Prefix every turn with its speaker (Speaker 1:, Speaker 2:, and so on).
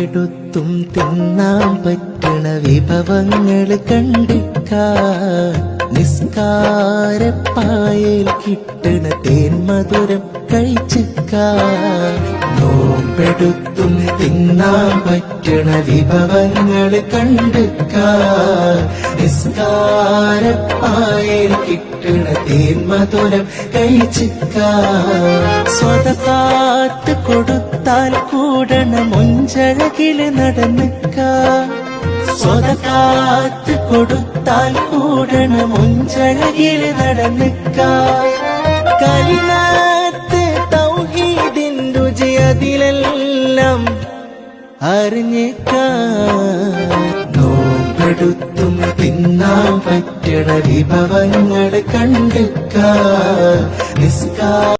Speaker 1: നോമ്പെടുത്തും തിന്നാൻ പറ്റണ വിഭവങ്ങൾ കണ്ടിക്കാ നിസ്കാരപ്പായയിൽ കിട്ടണ തേൻ മധുരം കഴിച്ചിക്കാ നോമ്പെടുത്തും തിന്നാൻ പറ്റണ വിഭവങ്ങൾ കണ്ടിക്കാ നിസ്കാരപ്പായയിൽ കിട്ടണ തേൻ മധുരം കഴിച്ചിക്കാ സ്വതകാത്ത് കൊടുത്താൽ കൂടണ മുഞ്ചഴകില് നടന്നിക്കാ സ്വതകാത്ത് കൊടുത്താൽ കൂടണ മുഞ്ചഴകില് നടന്നിക്കാ കലിമാത്ത് തൗഹീദിൻ രുചി അതിലെല്ലാം അറിഞ്ഞേക്കാ നോമ്പെടുത്തും തിന്നാൻ പറ്റണ വിഭവങ്ങൾ കണ്ടിക്കാ നിസ്കാര